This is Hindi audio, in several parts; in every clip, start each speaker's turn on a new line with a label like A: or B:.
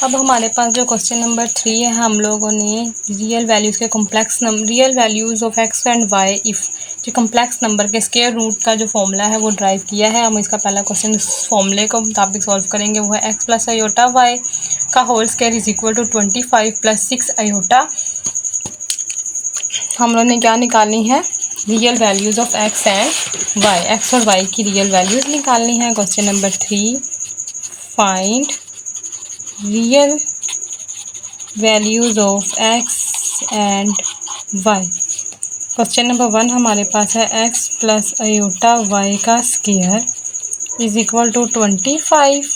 A: अब हमारे पास जो क्वेश्चन नंबर 3 है, हम लोगों ने रियल वैल्यूज़ के real values of x and why if जो कम्प्लेक्स नंबर के स्क्वायर रूट का जो फॉर्मूला है वो ड्राइव किया है। हम इसका पहला क्वेश्चन इस फॉर्मूले को मुताबिक सॉल्व करेंगे। वो है एक्स प्लस आयोटा वाई का whole square is equal to 25 plus 6 iota. हम लोगों ने क्या निकालनी है? Real values of x and y, x और वाई की रियल वैल्यूज़ निकालनी है। Question number 3, find real values of x and y. Question number 1 हमारे पास है एक्स प्लस आयोटा वाई का square is equal to 25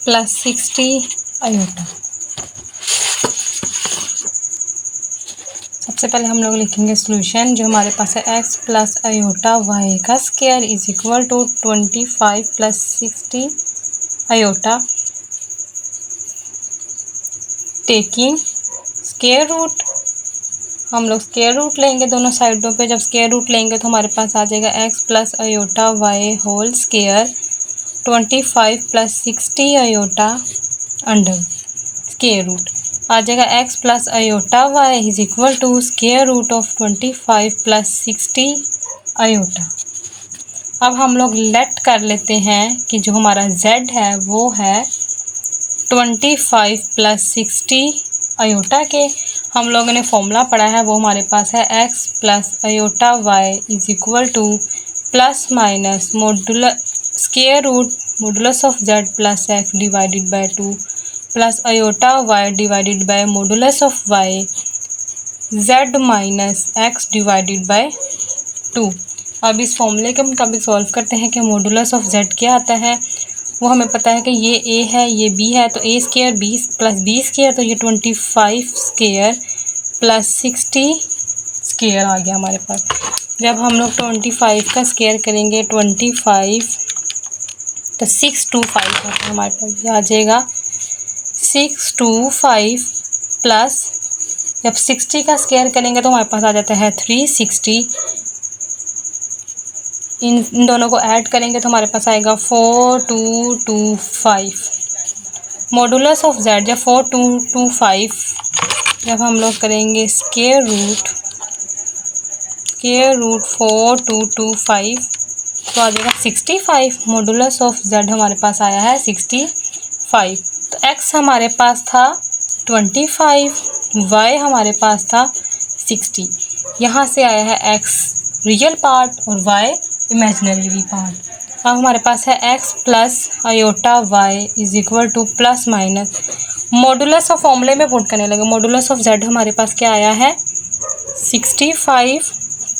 A: plus 60 iota. सबसे पहले हम लोग लिखेंगे सॉल्यूशन। जो हमारे पास है एक्स प्लस आयोटा वाई का square is equal to 25 plus 60 iota, taking square root. हम लोग स्क्वायर रूट लेंगे दोनों साइडों पे। जब स्क्वायर रूट लेंगे तो हमारे पास आ जाएगा x plus iota y whole square 25 plus 60 iota under square root आ जाएगा x plus iota y is equal to square root of 25 plus 60 iota. अब हम लोग लेट कर लेते हैं कि जो हमारा z है वो है 25 प्लस 60 आयोटा के। हम लोगों ने फॉर्मूला पढ़ा है वो हमारे पास है x plus iota y is equal to plus minus square root modulus of z plus x divided by 2 plus iota y divided by modulus of y z minus x divided by 2। अब इस फॉर्मूले के मुताबिक सॉल्व करते हैं कि मॉडुलस ऑफ z क्या आता है। वो हमें पता है कि ये a है, ये b है, तो a square b plus b square, तो ये 25 स्क्वायर प्लस 60 स्क्वायर आ गया हमारे पास। जब हम लोग 25 का स्क्वायर करेंगे 25 तो 625 आता है हमारे पास। ये आ जाएगा 625 प्लस जब 60 का स्क्वायर करेंगे तो हमारे पास आ जाता है 360। इन दोनों को ऐड करेंगे तो हमारे पास आएगा 4225। मॉडुलस ऑफ z जब 4225 जब हम लोग करेंगे स्क्वायर रूट 4225 तो आ जाएगा 65। मॉडुलस ऑफ z हमारे पास आया है 65। तो x हमारे पास था 25, y हमारे पास था 60। यहाँ से आया है x रियल पार्ट और y इमेजिनरी पार्ट। अब हमारे पास है x plus iota y is equal to plus minus modulus of फॉर्मूले में पुट करने लगे। मॉडुलस ऑफ z हमारे पास क्या आया है 65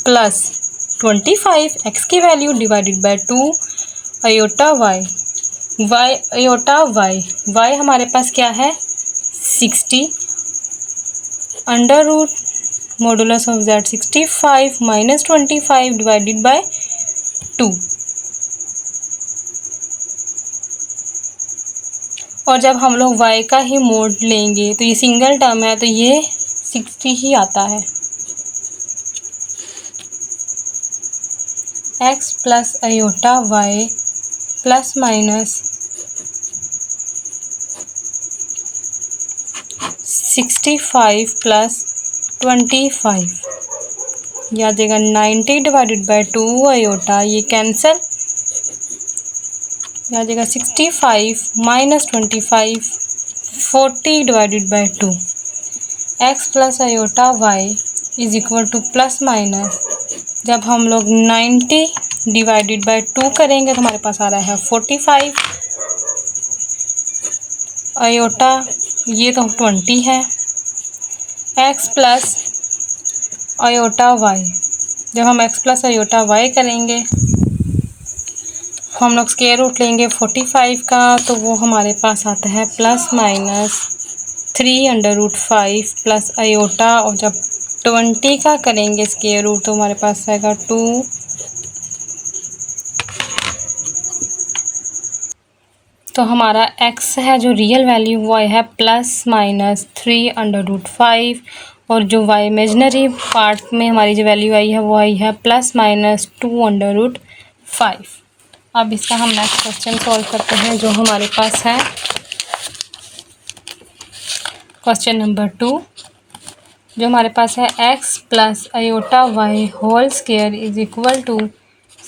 A: प्लस 25 x की value divided by 2 iota y हमारे पास क्या है 60 under root modulus of z 65 minus 25 divided by 2। और जब हम लोग y का ही मोड लेंगे तो ये सिंगल टर्म है तो ये 60 ही आता है। x plus iota y plus minus 65 plus 25 या देगा 90 डिवाइडेड बाय 2 आयोटा, ये कैंसिल आ जाएगा 65 minus 25 40 divided by 2। X plus iota y is equal to plus minus जब हम लोग 90 डिवाइडेड बाय 2 करेंगे तो हमारे पास आ रहा है 45 आयोटा, ये तो 20 है। एक्स प्लस आयोटा वाई जब हम एक्स प्लस आयोटा वाई करेंगे हम लोग स्क्वायर रूट लेंगे 45 का तो वो हमारे पास आता है प्लस माइनस 3√5 प्लस आयोटा, और जब 20 का करेंगे स्क्वायर रूट तो हमारे पास आएगा 2। तो हमारा x है जो रियल वैल्यू वो है प्लस माइनस 3√5 और जो y इमेजिनरी पार्ट में हमारी जो वैल्यू आई है वो आई है प्लस माइनस 2√5। अब इसका हम नेक्स्ट क्वेश्चन सॉल्व करते हैं जो हमारे पास है क्वेश्चन नंबर 2 जो हमारे पास है x plus iota y whole square is equal to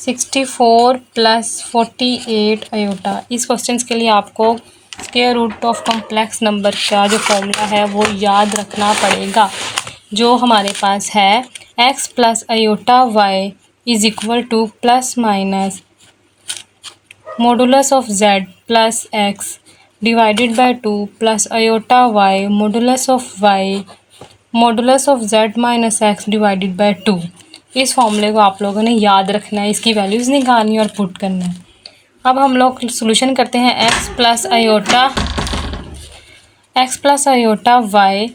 A: 64 plus 48 iota. इस क्वेश्चन के लिए आपको square root of complex number का जो फॉर्मूला है वो याद रखना पड़ेगा। जो हमारे पास है x plus iota y is equal to plus minus modulus of z plus x divided by 2 plus iota y modulus of y modulus of z minus x divided by 2। इस फॉर्मूले को आप लोगों ने याद रखना है, इसकी वैल्यूज़ निकालनी है और पुट करना है। अब हम लोग सॉल्यूशन करते हैं x plus iota y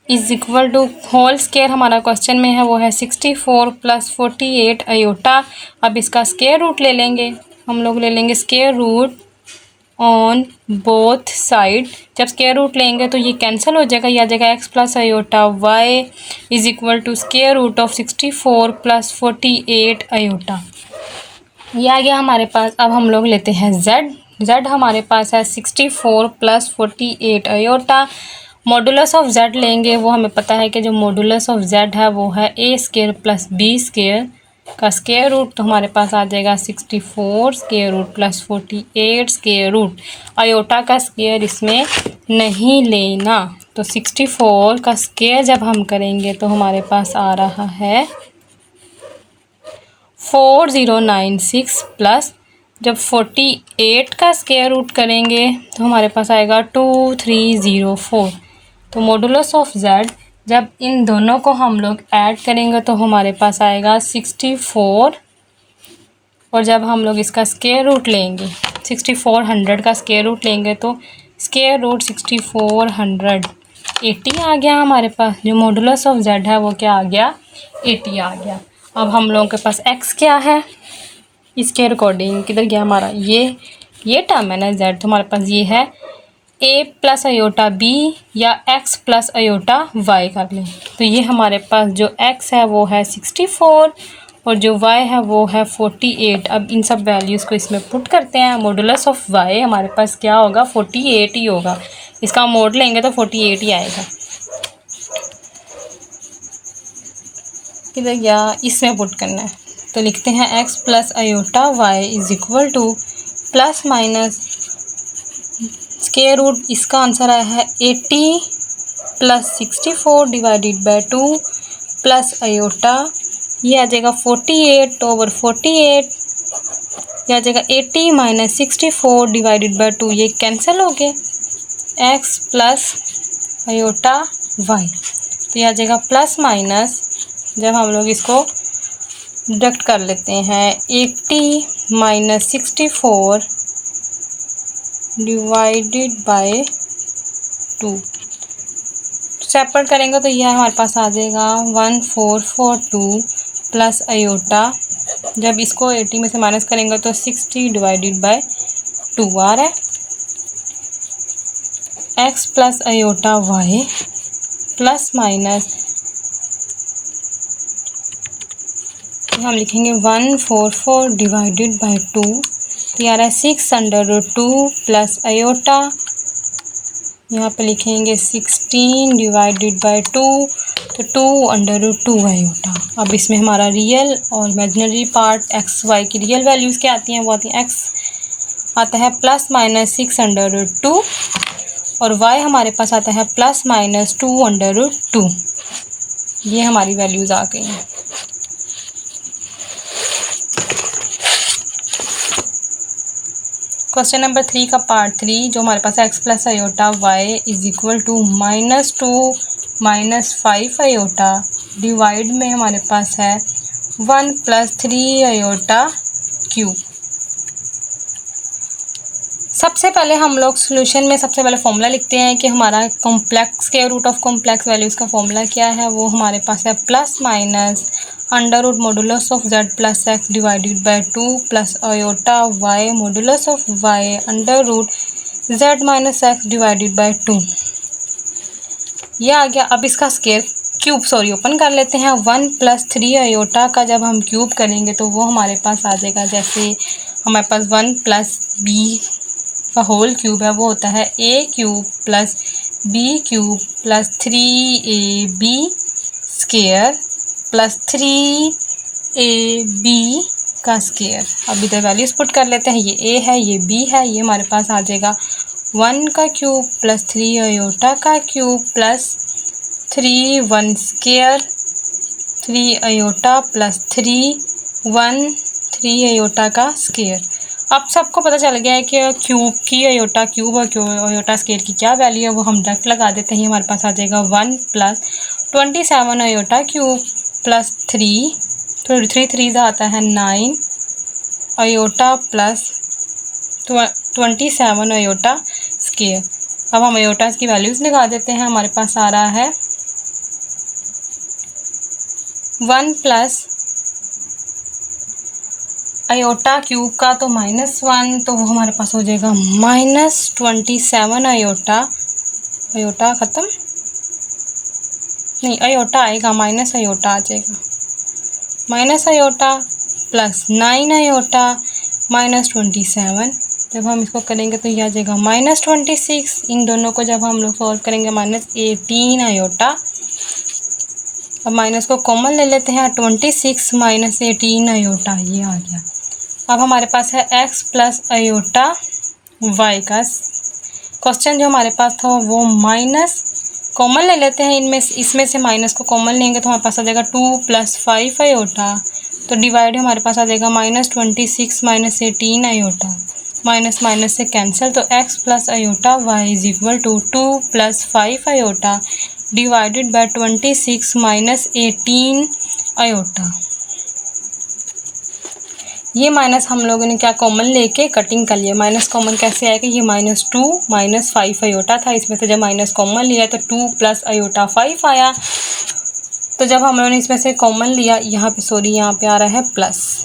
A: is equal to whole square हमारा क्वेश्चन में है वो है 64 प्लस 48 अयोटा। अब इसका स्क्वायर रूट ले लेंगे, हम लोग ले लेंगे square root on both side. जब स्क्वायर रूट लेंगे तो ये कैंसिल हो जाएगा, ये आ जाएगा x plus iota y is equal to square root of 64 plus 48 iota. ये आ गया हमारे पास। अब हम लोग लेते हैं z हमारे पास है 64 plus 48 iota. Modulus of z लेंगे, वो हमें पता है कि जो मॉडुलस ऑफ z है वो है a square plus b square का स्क्वायर रूट। तो हमारे पास आ जाएगा 64 square root plus 48 square root. Iota का स्क्वायर इसमें नहीं लेना, तो 64 का स्क्वायर जब हम करेंगे तो हमारे पास आ रहा है 4096 प्लस जब 48 का स्क्वायर रूट करेंगे तो हमारे पास आएगा 2304। तो मॉडुलस ऑफ z जब इन दोनों को हम लोग ऐड करेंगे तो हमारे पास आएगा 64, और जब हम लोग इसका स्क्वायर रूट लेंगे 6400 का स्क्वायर रूट लेंगे तो स्क्वायर रूट 6400 80 आ गया हमारे पास। जो मॉडुलस ऑफ z है वो क्या आ गया, 80 आ गया। अब हम लोगों के पास x क्या है, इसके अकॉर्डिंग किधर गया हमारा ये टर्म है ना z, तो हमारे पास ये है a प्लस अयोटा b या x प्लस अयोटा y कर लें। तो ये हमारे पास जो x है वो है 64 और जो y है वो है 48। अब इन सब वैल्यूज़ को इसमें पुट करते हैं। मॉडुलस ऑफ y हमारे पास क्या होगा, 48 ही होगा। इसका मोड लेंगे तो 48 ही आएगा। किधर गया, इसमें पुट करना है। तो लिखते हैं x plus iota y is equal to plus minus square root, इसका आंसर आया है 80 plus 64 divided by 2 plus iota, ये आ जाएगा 48 ओवर 48, ये आ जाएगा 80 माइनस 64 डिवाइडेड बाय 2, ये कैंसिल हो गए x प्लस अयोटा y। तो ये आ जाएगा प्लस माइनस, जब हम लोग इसको डिडक्ट कर लेते हैं 80 माइनस 64 डिवाइडेड बाय 2 सेपरेट करेंगे तो यह हमारे पास आ जाएगा 1442 प्लस अयोटा। जब इसको 80 में से माइनस करेंगे तो 60 डिवाइडेड बाय 2 आ रहा है। x plus iota y plus minus हम लिखेंगे 144 डिवाइडेड बाय 2, तो यार है 6√2 प्लस अयोटा, यहाँ पे लिखेंगे 16 डिवाइडेड बाय 2, तो 2√2 अयोटा। अब इसमें हमारा रियल और इमेजिनरी पार्ट एक्स वाई की रियल वैल्यूज़ क्या आती हैं, वो आती हैं एक्स आता है प्लस माइनस 6√2 और y हमारे पास आता है प्लस माइनस 2√2। ये हमारी वैल्यूज़ आ गई हैं। क्वेश्चन नंबर 3 का पार्ट 3 जो हमारे पास है x plus iota y is equal to -2 -5 iota divide में हमारे पास है 1 + 3 अयोटा क्यूब। सबसे पहले हम लोग सॉल्यूशन में सबसे पहले फॉर्मूला लिखते हैं कि हमारा कॉम्प्लेक्स के रूट ऑफ कॉम्प्लेक्स वैल्यूज़ का फॉर्मूला क्या है। वो हमारे पास है plus minus under modulus of z plus x divided by 2 plus iota y modulus of y under root z minus x divided by 2। यह आ गया। अब इसका स्क्वायर क्यूब ओपन कर लेते हैं। 1 + 3 अयोटा का जब हम क्यूब करेंगे तो वो हमारे पास आ जाएगा, जैसे हमारे पास 1 + b का होल क्यूब है वो होता है a³ + b cube plus 3ab square plus 3ab का स्क्वायर। अब इधर वैल्यूज पुट कर लेते हैं। ये a है, ये b है, ये हमारे पास आ जाएगा 1 का क्यूब प्लस 3 आयोटा का cube plus 3 1 square 3 iota plus 3 iota का स्क्वायर। अब सबको पता चल गया है कि क्यूब की आयोटा क्यूब और आयोटा स्क्वायर की क्या वैल्यू है, वो हम डायरेक्ट लगा देते हैं। हमारे पास आ जाएगा 1 प्लस 27 आयोटा क्यूब प्लस 3 3 आता है 9 आयोटा प्लस 27 आयोटा स्क्वायर। अब हम आयोटा की वैल्यूज लगा देते हैं। हमारे पास आ रहा है 1 प्लस आयोटा क्यूब का तो -1, तो वो हमारे पास हो जाएगा -27 आयोटा ख़त्म नहीं, आयोटा आएगा, माइनस आयोटा आ जाएगा, माइनस आयोटा प्लस 9 आयोटा -27। जब हम इसको करेंगे तो यह आ जाएगा -26। इन दोनों को जब हम लोग सॉल्व करेंगे -18 आयोटा। अब माइनस को कॉमन ले लेते हैं, 26 -18 आयोटा, ये आ गया। अब हमारे पास है x प्लस आयोटा y का क्वेश्चन जो हमारे पास था वो माइनस कॉमन ले लेते हैं। इसमें से माइनस को कॉमन लेंगे तो हमारे पास आ जाएगा 2 + 5 आयोटा, तो डिवाइड हमारे पास आ जाएगा -26 -18 आयोटा, माइनस माइनस से कैंसिल, तो x plus iota y is equal to 2 + 5 iota divided by 26 -18 iota. ये माइनस हम लोगों ने क्या कॉमन लेके कटिंग कर लिया। माइनस कॉमन कैसे आएगा, ये -2 - 5 आयोटा था, इसमें से जब माइनस कॉमन लिया तो 2 + आयोटा 5 आया। तो जब हम लोगों ने इसमें से कॉमन लिया, यहाँ पे यहाँ पे आ रहा है प्लस,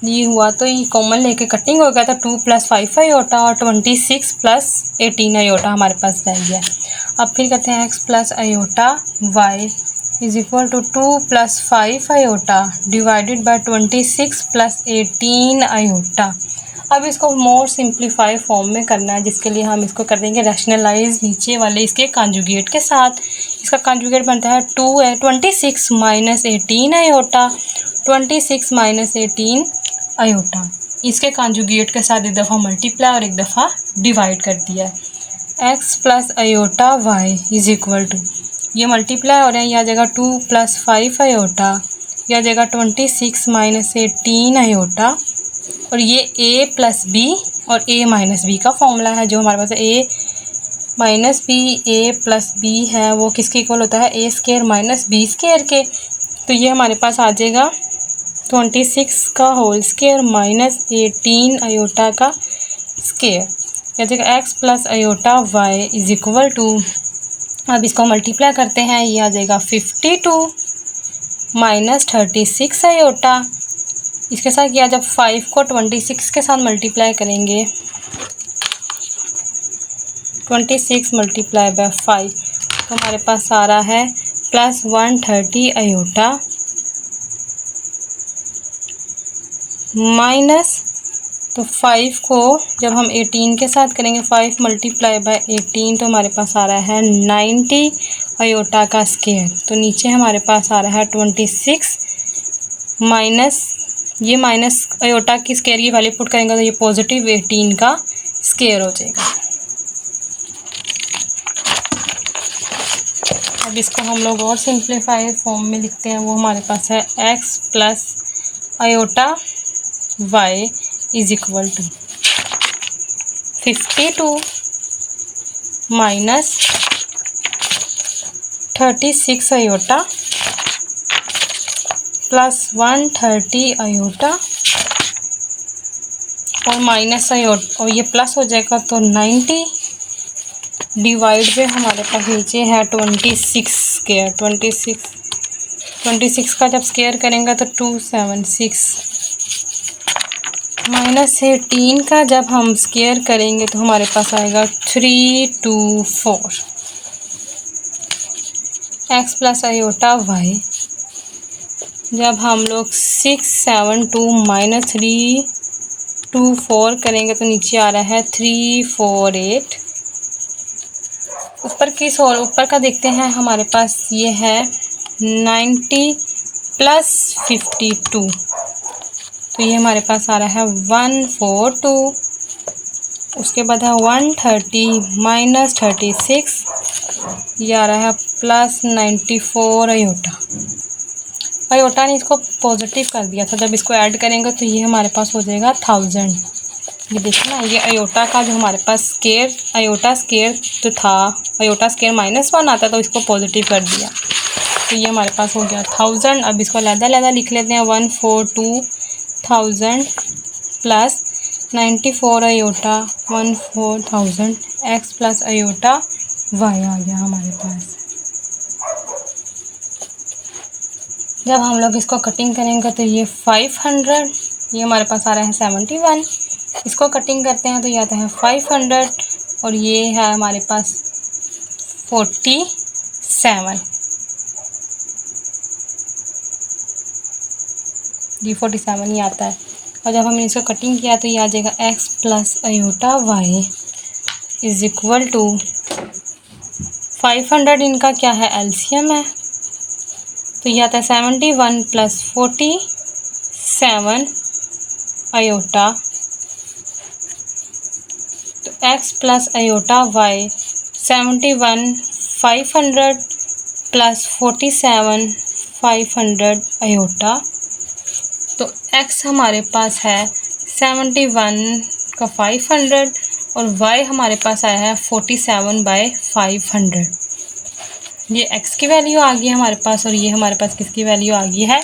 A: ये हुआ तो ये कॉमन लेके कटिंग हो गया, तो 2 + 5 आयोटा और 26 + 18 आयोटा हमारे पास रह गया। अब फिर कहते हैं x plus iota y is equal to 2 + 5 iota divided by 26 + 18 iota. अब इसको मोर सिंप्लीफाई फॉर्म में करना है, जिसके लिए हम इसको कर देंगे रैशनलाइज नीचे वाले इसके कॉन्जुगेट के साथ। इसका कॉन्जुगेट बनता है 26 - 18 आयोटा, 26 - 18 आयोटा। इसके कॉन्जुगेट के साथ एक दफ़ा मल्टीप्लाई और एक दफ़ा डिवाइड कर दिया है। x plus iota y is equal to, ये मल्टीप्लाई हो रहे हैं, यह आ जाएगा 2 + 5 आयोटा, यह आ जाएगा 26 - 18 आयोटा, और ये a + b और a - b का फॉर्मूला है। जो हमारे पास a - b a + b है वो किसके इक्वल होता है, a² - b² के। तो ये हमारे पास आ जाएगा 26 का होल स्क्वायर -18 आयोटा का स्क्वायर, यह जगह x plus iota y is equal to, अब इसको मल्टीप्लाई करते हैं, ये आ जाएगा 52 - 36 आयोटा। इसके साथ किया, जब 5 को 26 के साथ मल्टीप्लाई करेंगे, 26 × 5, तो हमारे पास आ रहा है प्लस 130 आयोटा माइनस, तो 5 को जब हम 18 के साथ करेंगे, 5 × 18, तो हमारे पास आ रहा है 90 आयोटा का स्क्वायर। तो नीचे हमारे पास आ रहा है 26 माइनस, ये माइनस आयोटा की स्क्वायर की वैल्यू पुट करेंगे तो ये पॉजिटिव 18 का स्क्वायर हो जाएगा। अब इसको हम लोग और सिंप्लीफाइड फॉर्म में लिखते हैं, वो हमारे पास है x plus iota y is equal to 52 minus 36 iota plus 130 iota और माइनस आयोटा, और ये प्लस हो जाएगा तो 90 डिवाइड पे हमारे पास नीचे है 26 स्क्वायर, 26 का जब स्क्वायर करेंगे तो 276 माइनस 18 का जब हम स्क्वायर करेंगे तो हमारे पास आएगा 324। x प्लस आयोटा y जब हम लोग 672 माइनस 324 करेंगे तो नीचे आ रहा है 348 ऊपर का देखते हैं, हमारे पास ये है 90 प्लस 52, तो ये हमारे पास आ रहा है 142। उसके बाद है 130 माइनस 36, ये आ रहा है प्लस 94 अयोटा। अयोटा ने इसको पॉजिटिव कर दिया था, जब इसको ऐड करेंगे तो ये हमारे पास हो जाएगा 1000। ये देखिए ना, ये अयोटा का जो हमारे पास अयोटा स्केयर जो था, अयोटा स्केयर -1 आता तो इसको पॉजिटिव कर दिया, तो ये हमारे पास हो गया 1000। अब इसको अलग-अलग लिख लेते हैं, 142,000 plus 94 iota 14,000 x plus iota y आ गया हमारे पास। जब हम लोग इसको कटिंग करेंगे तो ये 500, ये हमारे पास आ रहा है 71। इसको कटिंग करते हैं तो ये आता है 500 और ये है हमारे पास 47, ये 47 ही आता है। और जब हमने इसको कटिंग किया तो ये आ जाएगा x plus iota y is equal to 500, इनका क्या है, एलसीएम है, तो ये आता है 71 प्लस 47 अयोटा, तो x plus iota y 71 500 plus 47 500 iota, तो x हमारे पास है 71 का 500 और y हमारे पास आया है 47/500। ये x की वैल्यू आ गई है हमारे पास और ये हमारे पास किसकी वैल्यू आ गई है,